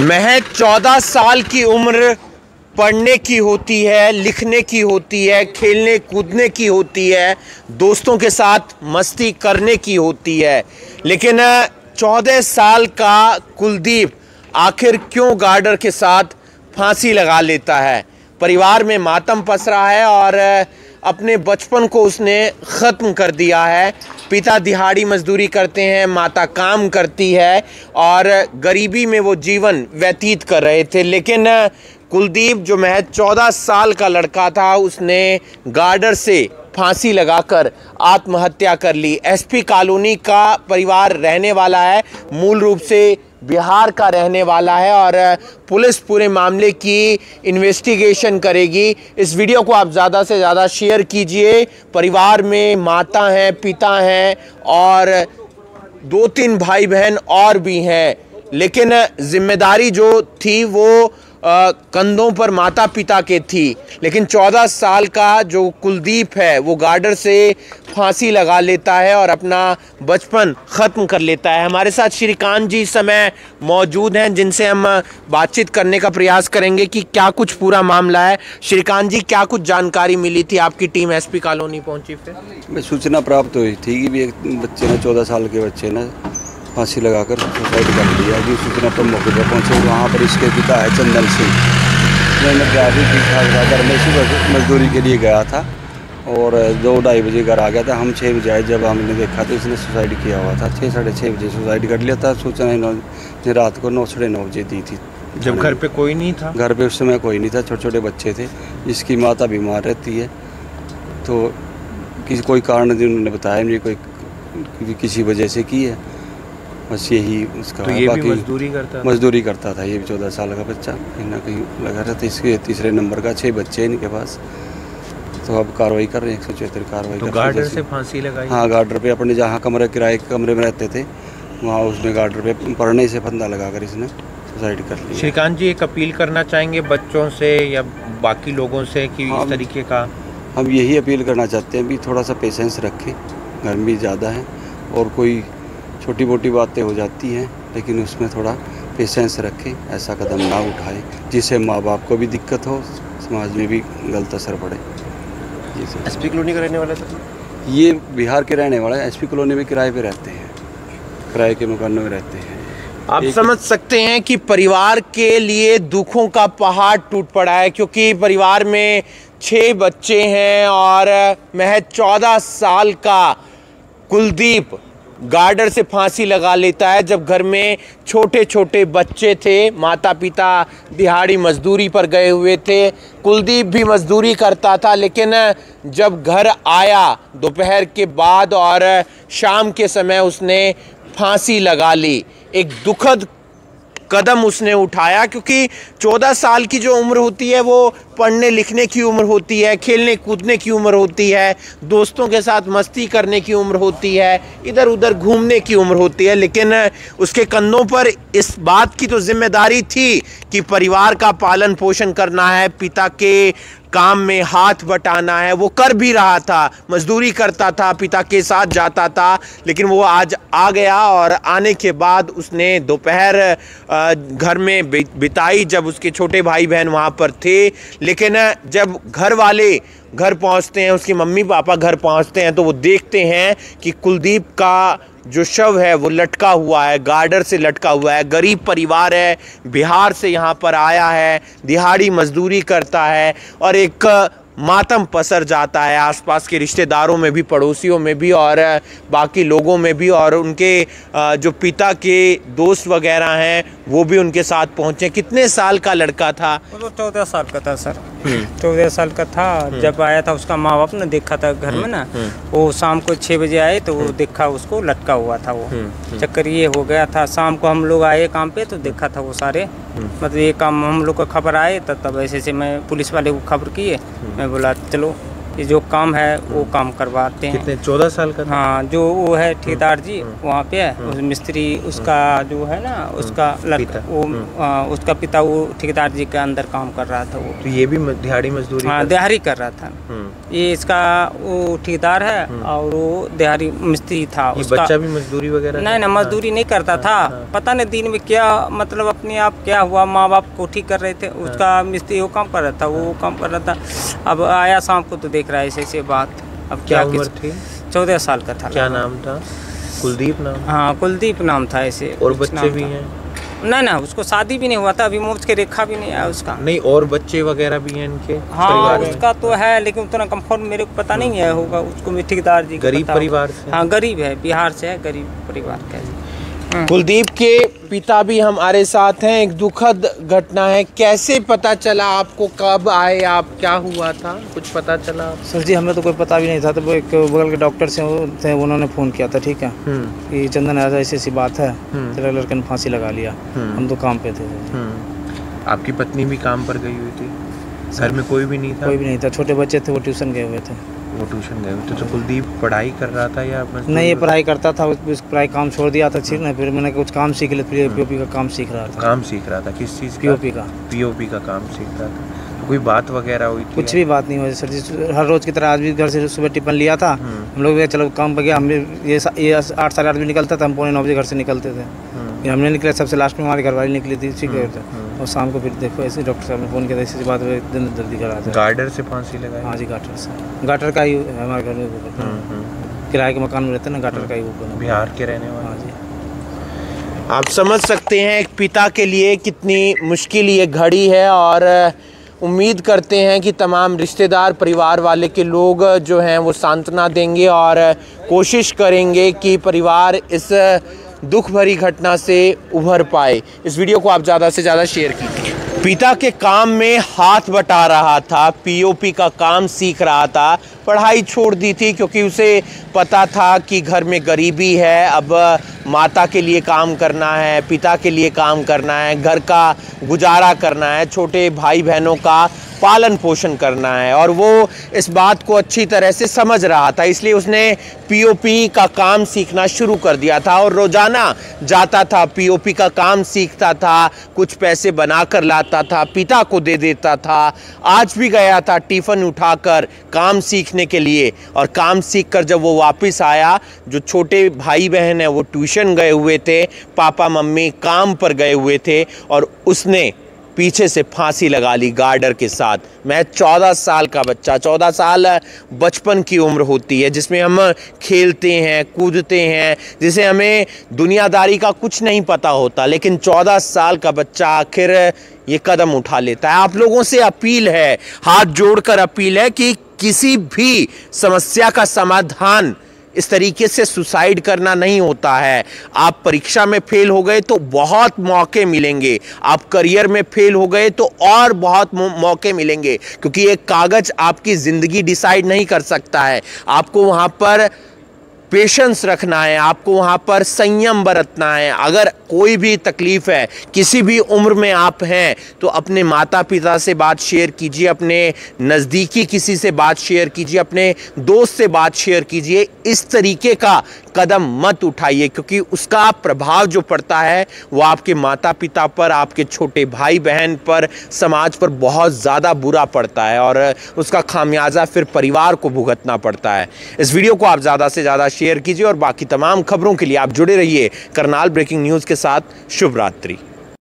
महज 14 साल की उम्र पढ़ने की होती है, लिखने की होती है, खेलने कूदने की होती है, दोस्तों के साथ मस्ती करने की होती है। लेकिन 14 साल का कुलदीप आखिर क्यों गार्डर के साथ फांसी लगा लेता है? परिवार में मातम पस रहा है और अपने बचपन को उसने ख़त्म कर दिया है। पिता दिहाड़ी मजदूरी करते हैं, माता काम करती है और गरीबी में वो जीवन व्यतीत कर रहे थे। लेकिन कुलदीप जो महज 14 साल का लड़का था, उसने गार्डर से फांसी लगाकर आत्महत्या कर ली। एसपी कॉलोनी का परिवार रहने वाला है, मूल रूप से बिहार का रहने वाला है और पुलिस पूरे मामले की इन्वेस्टिगेशन करेगी। इस वीडियो को आप ज़्यादा से ज़्यादा शेयर कीजिए। परिवार में माता हैं, पिता हैं और 2-3 भाई बहन और भी हैं, लेकिन जिम्मेदारी जो थी वो कंधों पर माता पिता के थी। लेकिन 14 साल का जो कुलदीप है वो गार्डर से फांसी लगा लेता है और अपना बचपन ख़त्म कर लेता है। हमारे साथ श्रीकांत जी इस समय मौजूद हैं, जिनसे हम बातचीत करने का प्रयास करेंगे कि क्या कुछ पूरा मामला है। श्रीकांत जी, क्या कुछ जानकारी मिली थी? आपकी टीम एसपी कॉलोनी पहुंची फिर? सूचना प्राप्त हुई थी कि भी एक बच्चे ने 14 साल के बच्चे ने फांसी लगाकर सुसाइड कर लिया। अभी सूचना पर मौके पर पहुँचे, वहाँ पर इसके पिता है चंदन सिंह। मैंने भी ठीक ठाक घर में सुबह मजदूरी के लिए गया था और 2-2:30 बजे घर आ गया था। हम 6 बजे आए, जब हमने देखा तो इसने सुसाइड किया हुआ था। 6-6:30 बजे सुसाइड कर लिया था। सूचना इन्होंने रात को 9-9:30 बजे दी थी। जब घर पे कोई नहीं था? घर पे उस समय कोई नहीं था, छोटे छोटे बच्चे थे। इसकी माता बीमार रहती है, तो कोई कारण उन्होंने बताया नहीं, कोई किसी वजह से की है, बस यही उसका। तो ये बाकी भी मजदूरी करता था। ये भी 14 साल का बच्चा कहीं ना कहीं लगा रहता। इसके तीसरे नंबर का 6 बच्चे हैं इनके पास। तो अब कार्रवाई कर रहे हैं, 174 कार्रवाई। तो गार्डर से फांसी लगाई? हाँ, गार्डर पे अपने जहाँ किराए के कमरे में रहते थे, वहाँ उसने गार्डर पे पढ़ने से फंदा लगाकर इसने सुसाइड कर लिया। श्रीकांत जी, एक अपील करना चाहेंगे बच्चों से या बाकी लोगों से कि इस तरीके का? हम यही अपील करना चाहते हैं भी थोड़ा सा पेशेंस रखें। गर्मी ज़्यादा है और कोई छोटी मोटी बातें हो जाती हैं, लेकिन उसमें थोड़ा पेशेंस रखें, ऐसा कदम ना उठाएं जिससे माँ बाप को भी दिक्कत हो, समाज में भी गलत असर पड़े। एसपी कॉलोनी का रहने वाला था? ये बिहार के रहने वाला है। एसपी कॉलोनी में किराए पे रहते हैं, किराए के मकानों में रहते हैं। आप समझ सकते हैं कि परिवार के लिए दुखों का पहाड़ टूट पड़ा है, क्योंकि परिवार में 6 बच्चे हैं और महज 14 साल का कुलदीप गार्डर से फांसी लगा लेता है। जब घर में छोटे छोटे बच्चे थे, माता पिता दिहाड़ी मजदूरी पर गए हुए थे, कुलदीप भी मजदूरी करता था, लेकिन जब घर आया दोपहर के बाद और शाम के समय उसने फांसी लगा ली। एक दुखद कदम उसने उठाया, क्योंकि 14 साल की जो उम्र होती है वो पढ़ने लिखने की उम्र होती है, खेलने कूदने की उम्र होती है, दोस्तों के साथ मस्ती करने की उम्र होती है, इधर उधर घूमने की उम्र होती है। लेकिन उसके कंधों पर इस बात की तो जिम्मेदारी थी कि परिवार का पालन पोषण करना है, पिता के काम में हाथ बटाना है। वो कर भी रहा था, मजदूरी करता था, पिता के साथ जाता था। लेकिन वो आज आ गया और आने के बाद उसने दोपहर घर में बिताई, जब उसके छोटे भाई बहन वहाँ पर थे। लेकिन जब घर वाले घर पहुँचते हैं, उसके मम्मी पापा घर पहुँचते हैं, तो वो देखते हैं कि कुलदीप का जो शव है वो लटका हुआ है, गार्डर से लटका हुआ है। गरीब परिवार है, बिहार से यहाँ पर आया है, दिहाड़ी मजदूरी करता है और एक मातम पसर जाता है आसपास के रिश्तेदारों में भी, पड़ोसियों में भी और बाकी लोगों में भी। और उनके जो पिता के दोस्त वगैरह हैं वो भी उनके साथ पहुंचे। कितने साल का लड़का था? वो तो 14 साल का था सर। 14 साल का था। जब आया था उसका माँ बाप ने देखा था घर में ना, वो शाम को 6 बजे आए तो वो देखा उसको लटका हुआ था। वो चक्कर ये हो गया था, शाम को हम लोग आए काम पे तो देखा था वो सारे, मतलब ये काम हम लोग को खबर आए तब ऐसे मैं पुलिस वाले को खबर किए। मैं बोला चलो ये जो काम है वो काम करवाते हैं। कितने 14 साल का था? हाँ, जो वो है ठेकेदार जी वहाँ पे है, उस मिस्त्री उसका जो है ना उसका लड़का वो उसका पिता वो ठेकेदार जी के अंदर काम कर रहा था वो। तो ये भी दिहाड़ी मजदूरी? हाँ, दिहाड़ी कर रहा था। ये इसका वो ठेकेदार है और वो दिहाड़ी मिस्त्री था। ये बच्चा भी मजदूरी वगैरह? नहीं ना, मजदूरी नहीं करता था। पता नहीं दिन में क्या मतलब अपने आप क्या हुआ, माँ बाप को ठीक कर रहे थे, उसका मिस्त्री वो काम कर रहा था, वो काम कर रहा था। अब आया शाम को तो देख रहा है ऐसे बात। अब क्या उम्र थी? 14 साल का था। क्या नाम था? कुलदीप नाम? हाँ, कुलदीप नाम था ऐसे। और बच्चे भी हैं? नहीं ना, उसको शादी भी नहीं हुआ था, अभी मौत के रेखा भी नहीं आया उसका। नहीं, और बच्चे वगैरह भी हैं इनके? हाँ, उसका तो है लेकिन उतना कंफर्म मेरे को पता नहीं है होगा उसको। ठेकेदार जी गरीब परिवार से? हाँ, गरीब है, बिहार से है, गरीब परिवार का है। कुलदीप के पिता भी हमारे साथ हैं। एक दुखद घटना है। कैसे पता चला आपको? कब आए आप? क्या हुआ था? कुछ पता चला? सर जी, हमें तो कोई पता भी नहीं था। तो वो एक बगल के डॉक्टर से थे, उन्होंने फ़ोन किया था, ठीक है, कि चंदन ऐसा ऐसी बात है, तेरा लड़के ने फांसी लगा लिया। हम तो काम पे थे। आपकी पत्नी भी काम पर गई हुई थी? घर में कोई भी नहीं था? कोई भी नहीं था, छोटे बच्चे थे, वो ट्यूशन गए हुए थे। वो ट्यूशन गए हुए थे। तो कुलदीप पढ़ाई कर रहा था या नहीं? ये पढ़ाई करता था, उस पढ़ाई काम छोड़ दिया था। ठीक ना, फिर मैंने कुछ काम सीख लिया, फिर पीओपी का काम सीख रहा था। काम सीख रहा था? किस चीज़? पीओपी का। पीओपी का काम सीख रहा था। कोई बात वगैरह हुई थी? कुछ भी बात नहीं हुई सर जी। हर रोज़ की तरह आज भी घर से सुबह टिफिन लिया था हम लोग। चलो काम पर गया, हम ये 8 साढ़े 8 बजे निकलता था, हम 8:45 बजे घर से निकलते थे। फिर हमने निकले, सबसे लास्ट में हमारी घरवाली निकली थी, ठीक है। और शाम को फिर देखो ऐसे डॉक्टर साहब ने फ़ोन किया था, इसी बात में दिन जल्दी करा था। गार्डर से फांसी लगाई? हाँ जी, गाटर से। गाटर का ही है हमारे घर में, किराए के मकान में रहते हैं ना, गाटर का ही वो। बिहार के रहने वाले? हाँ जी। आप समझ सकते हैं एक पिता के लिए कितनी मुश्किल ये घड़ी है। और उम्मीद करते हैं कि तमाम रिश्तेदार, परिवार वाले के लोग जो हैं वो सांत्वना देंगे और कोशिश करेंगे कि परिवार इस दुख भरी घटना से उभर पाए। इस वीडियो को आप ज़्यादा से ज़्यादा शेयर कीजिए। पिता के काम में हाथ बटा रहा था, पीओपी का काम सीख रहा था, पढ़ाई छोड़ दी थी क्योंकि उसे पता था कि घर में गरीबी है। अब माता के लिए काम करना है, पिता के लिए काम करना है, घर का गुजारा करना है, छोटे भाई बहनों का पालन पोषण करना है। और वो इस बात को अच्छी तरह से समझ रहा था, इसलिए उसने पीओपी का काम सीखना शुरू कर दिया था और रोज़ाना जाता था, पीओपी का काम सीखता था, कुछ पैसे बना कर लाता था, पिता को दे देता था। आज भी गया था टिफ़िन उठाकर काम सीखने के लिए। और काम सीख कर जब वो वापस आया, जो छोटे भाई बहन हैं वो ट्यूशन गए हुए थे, पापा मम्मी काम पर गए हुए थे, और उसने पीछे से फांसी लगा ली गार्डर के साथ। मैं 14 साल का बच्चा, 14 साल बचपन की उम्र होती है जिसमें हम खेलते हैं, कूदते हैं, जिसे हमें दुनियादारी का कुछ नहीं पता होता, लेकिन 14 साल का बच्चा आखिर ये कदम उठा लेता है। आप लोगों से अपील है, हाथ जोड़कर अपील है कि किसी भी समस्या का समाधान इस तरीके से सुसाइड करना नहीं होता है। आप परीक्षा में फेल हो गए तो बहुत मौके मिलेंगे, आप करियर में फेल हो गए तो और बहुत मौके मिलेंगे, क्योंकि एक कागज आपकी ज़िंदगी डिसाइड नहीं कर सकता है। आपको वहाँ पर पेशेंस रखना है, आपको वहाँ पर संयम बरतना है। अगर कोई भी तकलीफ़ है, किसी भी उम्र में आप हैं, तो अपने माता पिता से बात शेयर कीजिए, अपने नज़दीकी किसी से बात शेयर कीजिए, अपने दोस्त से बात शेयर कीजिए। इस तरीके का कदम मत उठाइए, क्योंकि उसका प्रभाव जो पड़ता है वो आपके माता पिता पर, आपके छोटे भाई बहन पर, समाज पर बहुत ज़्यादा बुरा पड़ता है और उसका खामियाजा फिर परिवार को भुगतना पड़ता है। इस वीडियो को आप ज़्यादा से ज़्यादा शेयर कीजिए और बाकी तमाम खबरों के लिए आप जुड़े रहिए करनाल ब्रेकिंग न्यूज़ के साथ। शुभ रात्रि।